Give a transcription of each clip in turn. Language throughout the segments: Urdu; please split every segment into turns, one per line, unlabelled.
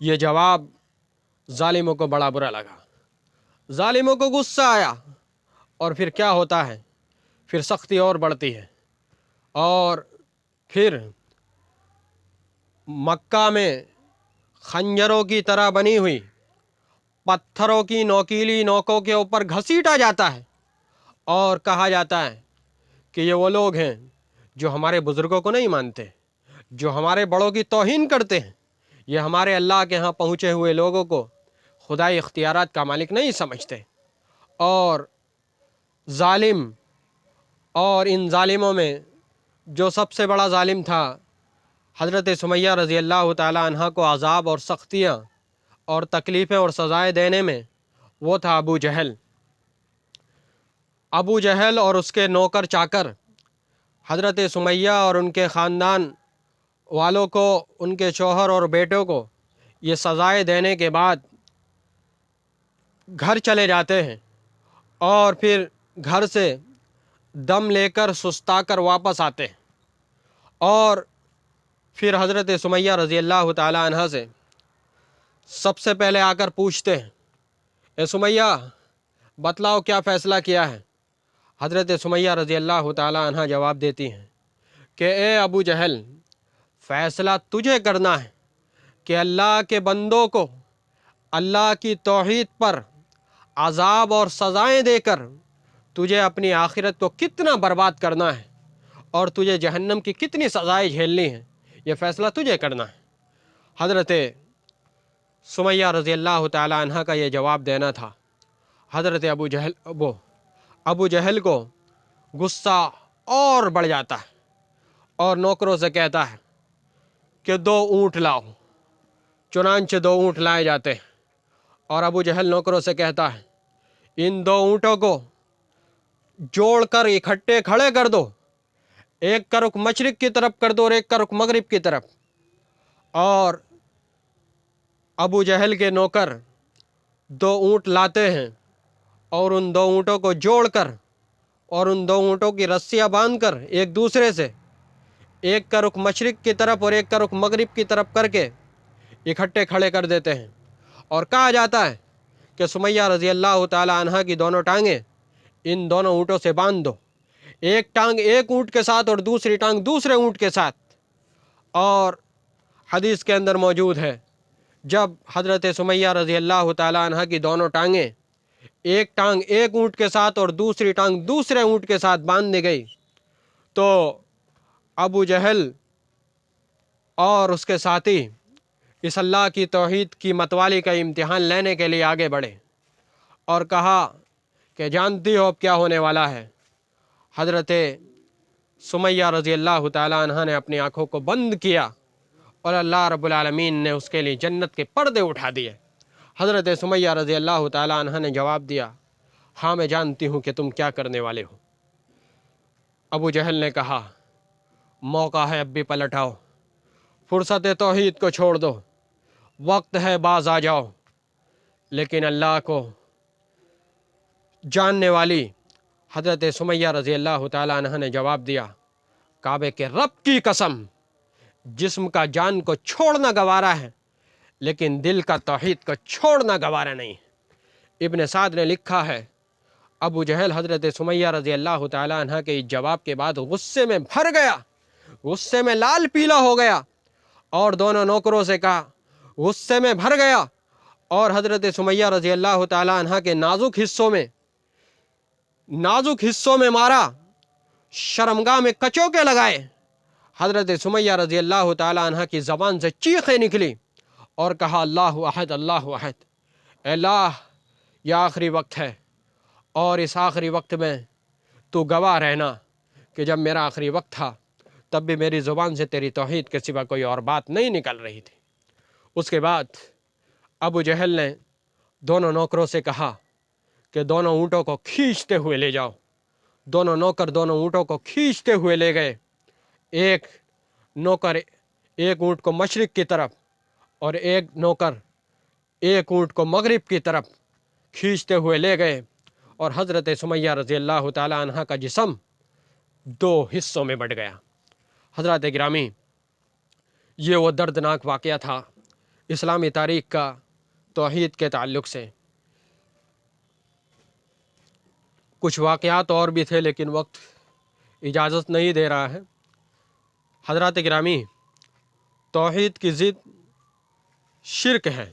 یہ جواب ظالموں کو بڑا برا لگا، ظالموں کو غصہ آیا، اور پھر کیا ہوتا ہے، پھر سختی اور بڑھتی ہے، اور پھر مکہ میں خنجروں کی طرح بنی ہوئی پتھروں کی نوکیلی نوکوں کے اوپر گھسیٹا جاتا ہے، اور کہا جاتا ہے کہ یہ وہ لوگ ہیں جو ہمارے بزرگوں کو نہیں مانتے، جو ہمارے بڑوں کی توہین کرتے ہیں، یہ ہمارے اللہ کے ہاں پہنچے ہوئے لوگوں کو خدائی اختیارات کا مالک نہیں سمجھتے۔ اور ظالم، اور ان ظالموں میں جو سب سے بڑا ظالم تھا، حضرت سمیہ رضی اللہ تعالی عنہ کو عذاب اور سختیاں اور تکلیفیں اور سزائیں دینے میں، وہ تھا ابو جہل۔ ابو جہل اور اس کے نوکر چاکر حضرت سمیہ اور ان کے خاندان والوں کو، ان کے شوہر اور بیٹوں کو یہ سزائیں دینے کے بعد گھر چلے جاتے ہیں، اور پھر گھر سے دم لے کر سستا کر واپس آتے ہیں، اور پھر حضرت سمیہ رضی اللہ تعالی عنہ سے سب سے پہلے آ کر پوچھتے ہیں، اے سمیہ بتلاؤ کیا فیصلہ کیا ہے؟ حضرت سمیہ رضی اللہ تعالی عنہ جواب دیتی ہیں کہ اے ابو جہل، فیصلہ تجھے کرنا ہے کہ اللہ کے بندوں کو اللہ کی توحید پر عذاب اور سزائیں دے کر تجھے اپنی آخرت کو کتنا برباد کرنا ہے، اور تجھے جہنم کی کتنی سزائیں جھیلنی ہیں، یہ فیصلہ تجھے کرنا ہے۔ حضرت سمیہ رضی اللہ تعالی عنہ کا یہ جواب دینا تھا۔ حضرت ابو جہل کو غصہ اور بڑھ جاتا ہے، اور نوکروں سے کہتا ہے کہ 2 اونٹ لاؤ۔ چنانچہ 2 اونٹ لائے جاتے ہیں، اور ابو جہل نوکروں سے کہتا ہے ان 2 اونٹوں کو جوڑ کر اکٹھے کھڑے کر دو، ایک کا رخ مشرق کی طرف کر دو اور ایک کا رخ مغرب کی طرف۔ اور ابو جہل کے نوکر 2 اونٹ لاتے ہیں، اور ان 2 اونٹوں کو جوڑ کر اور ان 2 اونٹوں کی رسیاں باندھ کر ایک دوسرے سے ایک کا رخ مشرق کی طرف اور ایک کا رخ مغرب کی طرف کر کے اکٹھے کھڑے کر دیتے ہیں، اور کہا جاتا ہے کہ سمیہ رضی اللہ تعالی عنہ کی دونوں ٹانگیں ان دونوں اونٹوں سے باندھ دو، ایک ٹانگ ایک اونٹ کے ساتھ اور دوسری ٹانگ دوسرے اونٹ کے ساتھ۔ اور حدیث کے اندر موجود ہے، جب حضرت سمیہ رضی اللہ تعالی عنہ کی دونوں ٹانگیں ایک ٹانگ ایک اونٹ کے ساتھ اور دوسری ٹانگ دوسرے اونٹ کے ساتھ باندھ دی گئی، تو ابو جہل اور اس کے ساتھی اس اللہ کی توحید کی متوالی کا امتحان لینے کے لیے آگے بڑھے، اور کہا کہ جانتی ہو اب کیا ہونے والا ہے؟ حضرت سمیہ رضی اللہ تعالیٰ عنہ نے اپنی آنکھوں کو بند کیا، اور اللہ رب العالمین نے اس کے لیے جنت کے پردے اٹھا دیے۔ حضرت سمیہ رضی اللہ تعالیٰ عنہ نے جواب دیا، ہاں میں جانتی ہوں کہ تم کیا کرنے والے ہو۔ ابو جہل نے کہا، موقع ہے اب بھی پلٹ آؤ، فرصت توحید کو چھوڑ دو، وقت ہے باز آ جاؤ۔ لیکن اللہ کو جاننے والی حضرت سمیہ رضی اللہ تعالیٰ عنہ نے جواب دیا، کعبے کے رب کی قسم، جسم کا جان کو چھوڑنا گوارا ہے، لیکن دل کا توحید کو چھوڑنا گوارا نہیں۔ ابن سعد نے لکھا ہے، ابو جہل حضرت سمیہ رضی اللہ تعالیٰ عنہ کے اس جواب کے بعد غصے میں بھر گیا، غصے میں لال پیلا ہو گیا، اور دونوں نوکروں سے کہا، غصے میں بھر گیا، اور حضرت سمیہ رضی اللہ تعالیٰ عنہ کے نازک حصوں میں مارا، شرمگاہ میں کچوکے لگائے۔ حضرت سمیہ رضی اللہ تعالیٰ عنہ کی زبان سے چیخیں نکلی، اور کہا، اللہ احد اللہ احد، اے اللہ یہ آخری وقت ہے، اور اس آخری وقت میں تو گواہ رہنا کہ جب میرا آخری وقت تھا تب بھی میری زبان سے تیری توحید کے سوا کوئی اور بات نہیں نکل رہی تھی۔ اس کے بعد ابو جہل نے دونوں نوکروں سے کہا کہ دونوں اونٹوں کو کھینچتے ہوئے لے جاؤ۔ دونوں نوکر دونوں اونٹوں کو کھینچتے ہوئے لے گئے، ایک نوکر ایک اونٹ کو مشرق کی طرف اور ایک نوکر ایک اونٹ کو مغرب کی طرف کھینچتے ہوئے لے گئے، اور حضرت سمیہ رضی اللہ تعالیٰ عنہ کا جسم 2 حصوں میں بٹ گیا۔ حضرات گرامی، یہ وہ دردناک واقعہ تھا اسلامی تاریخ کا توحید کے تعلق سے۔ کچھ واقعات اور بھی تھے لیکن وقت اجازت نہیں دے رہا ہے۔ حضرات گرامی، توحید کی ضد شرک ہے،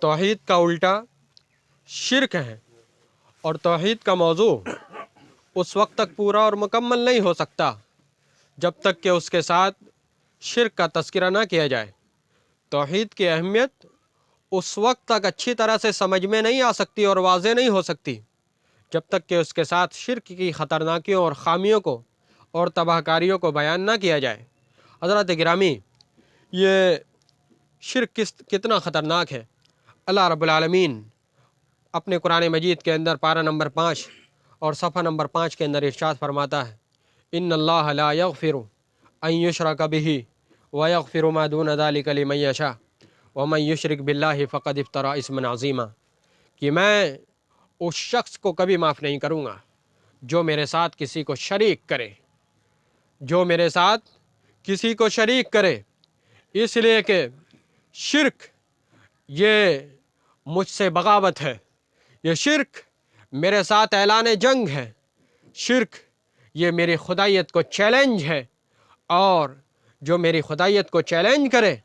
توحید کا الٹا شرک ہے، اور توحید کا موضوع اس وقت تک پورا اور مکمل نہیں ہو سکتا جب تک کہ اس کے ساتھ شرک کا تذکرہ نہ کیا جائے۔ توحید کی اہمیت اس وقت تک اچھی طرح سے سمجھ میں نہیں آ سکتی اور واضح نہیں ہو سکتی جب تک کہ اس کے ساتھ شرک کی خطرناکیوں اور خامیوں کو اور تباہ کاریوں کو بیان نہ کیا جائے۔ حضرات گرامی، یہ شرک کتنا خطرناک ہے۔ اللہ رب العالمین اپنے قرآن مجید کے اندر پارہ نمبر 5 اور صفحہ نمبر 5 کے اندر ارشاد فرماتا ہے، ان اللہ لا یغفر ان یشرک بہ ویغفر ما دون ذلک لمن یشاء ومن یشرک باللہ فقد افتری اثما عظیما، کہ میں اس شخص کو کبھی معاف نہیں کروں گا جو میرے ساتھ کسی کو شریک کرے، جو میرے ساتھ کسی کو شریک کرے، اس لیے کہ شرک یہ مجھ سے بغاوت ہے، یہ شرک میرے ساتھ اعلان جنگ ہے، شرک یہ میری خدائیت کو چیلنج ہے، اور جو میری خدائیت کو چیلنج کرے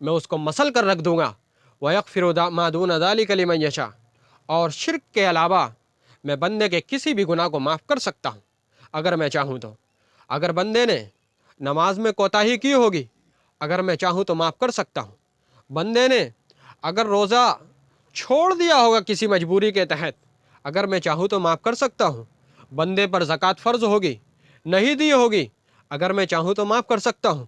میں اس کو مسل کر رکھ دوں گا۔ وَيَغْفِرُ مَا دُونَ ذَلِكَ لِمَن يَشَاءُ، اور شرک کے علاوہ میں بندے کے کسی بھی گناہ کو معاف کر سکتا ہوں اگر میں چاہوں تو۔ اگر بندے نے نماز میں کوتاہی کی ہوگی، اگر میں چاہوں تو معاف کر سکتا ہوں۔ بندے نے اگر روزہ چھوڑ دیا ہوگا کسی مجبوری کے تحت، اگر میں چاہوں تو معاف کر سکتا ہوں۔ بندے پر زکوٰۃ فرض ہوگی، نہیں دی ہوگی، اگر میں چاہوں تو معاف کر سکتا ہوں۔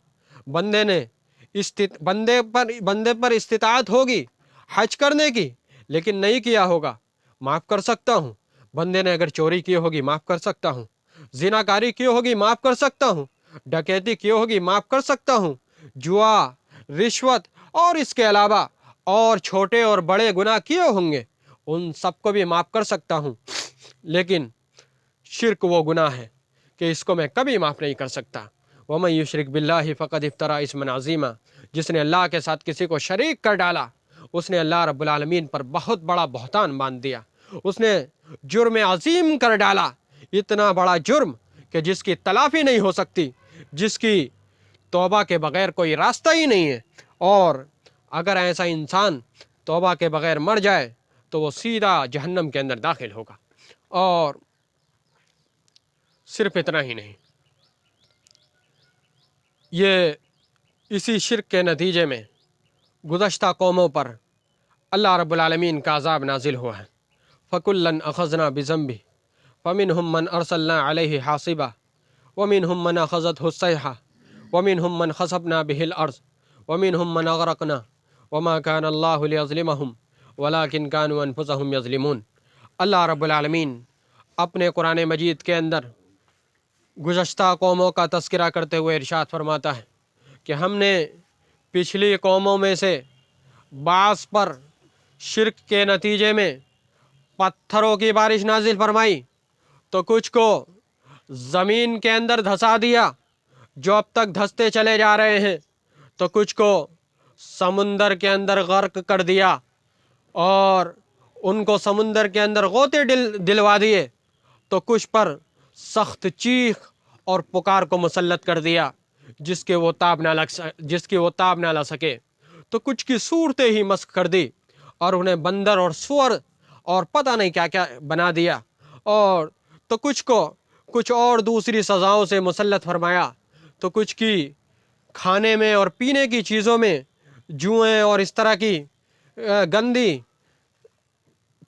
بندے پر استطاعت ہوگی حج کرنے کی لیکن نہیں کیا ہوگا، معاف کر سکتا ہوں۔ بندے نے اگر چوری کی ہوگی معاف کر سکتا ہوں، زناکاری کی ہوگی معاف کر سکتا ہوں، ڈکیتی کی ہوگی معاف کر سکتا ہوں، جوا، رشوت اور اس کے علاوہ اور چھوٹے اور بڑے گناہ کیے ہوں گے ان سب کو بھی معاف کر سکتا ہوں۔ لیکن شرک وہ گناہ ہے کہ اس کو میں کبھی معاف نہیں کر سکتا۔ وَمَن يُشْرِكْ بِاللَّهِ فَقَدِ افْتَرَىٰ اِثْمًا عَظِيمًا، جس نے اللہ کے ساتھ کسی کو شریک کر ڈالا اس نے اللہ رب العالمین پر بہت بڑا بہتان باندھ دیا، اس نے جرم عظیم کر ڈالا، اتنا بڑا جرم کہ جس کی تلافی نہیں ہو سکتی، جس کی توبہ کے بغیر کوئی راستہ ہی نہیں ہے، اور اگر ایسا انسان توبہ کے بغیر مر جائے تو وہ سیدھا جہنم کے اندر داخل ہوگا۔ اور صرف اتنا ہی نہیں، یہ اسی شرک کے نتیجے میں گزشتہ قوموں پر اللہ رب العالمین کا عذاب نازل ہوا ہے۔ فَكُلًّا أَخَذْنَا بِذَنبِهِ فَمِنْهُمْ مَنْ أَرْسَلْنَا عَلَيْهِ حَاصِبًا وَمِنْهُمْ مَنْ أَخَذَتْهُ الصَّيْحَةُ وَمِنْهُمْ مَنْ خَسَفْنَا بِهِ الْأَرْضَ وَمِنْهُمْ مَنْ أَغْرَقْنَا وَمَا كَانَ اللَّهُ لِيَظْلِمَهُمْ وَلَكِنْ كَانُوا أَنفُسَهُمْ يَظْلِمُونَ۔ اللہ رب العالمین اپنے قرآن مجید کے اندر گزشتہ قوموں کا تذکرہ کرتے ہوئے ارشاد فرماتا ہے کہ ہم نے پچھلی قوموں میں سے بعض پر شرک کے نتیجے میں پتھروں کی بارش نازل فرمائی تو کچھ کو زمین کے اندر دھسا دیا جو اب تک دھستے چلے جا رہے ہیں، تو کچھ کو سمندر کے اندر غرق کر دیا اور ان کو سمندر کے اندر غوطے دلوا دیے، تو کچھ پر سخت چیخ اور پکار کو مسلط کر دیا جس کی وہ تاب نہ لا سکے، تو کچھ کی صورتیں ہی مسخ کر دی اور انہیں بندر اور سور اور پتہ نہیں کیا کیا بنا دیا، اور تو کچھ کو کچھ اور دوسری سزاؤں سے مسلط فرمایا، تو کچھ کی کھانے میں اور پینے کی چیزوں میں جوئیں اور اس طرح کی گندی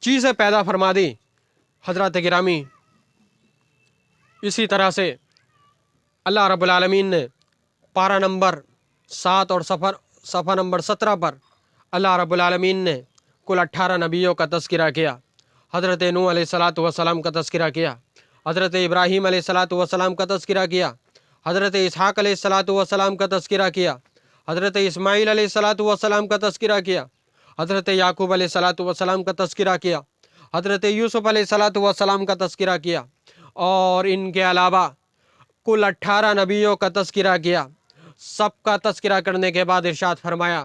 چیزیں پیدا فرما دی۔ حضرات گرامی، اسی طرح سے اللہ رب العالمین نے پارہ نمبر 7 اور صفحہ نمبر 17 پر اللہ رب العالمین نے کل 18 نبیوں کا تذکرہ کیا۔ حضرت نوح علیہ السلام کا تذکرہ کیا، حضرت ابراہیم علیہ السلام کا تذکرہ کیا، حضرت اسحاق علیہ السلام کا تذکرہ کیا، حضرت اسماعیل علیہ السلام کا تذکرہ کیا، حضرت یعقوب علیہ السلام کا تذکرہ کیا، حضرت یوسف علیہ السلام کا تذکرہ کیا، اور ان کے علاوہ کل 18 نبیوں کا تذکرہ کیا۔ سب کا تذکرہ کرنے کے بعد ارشاد فرمایا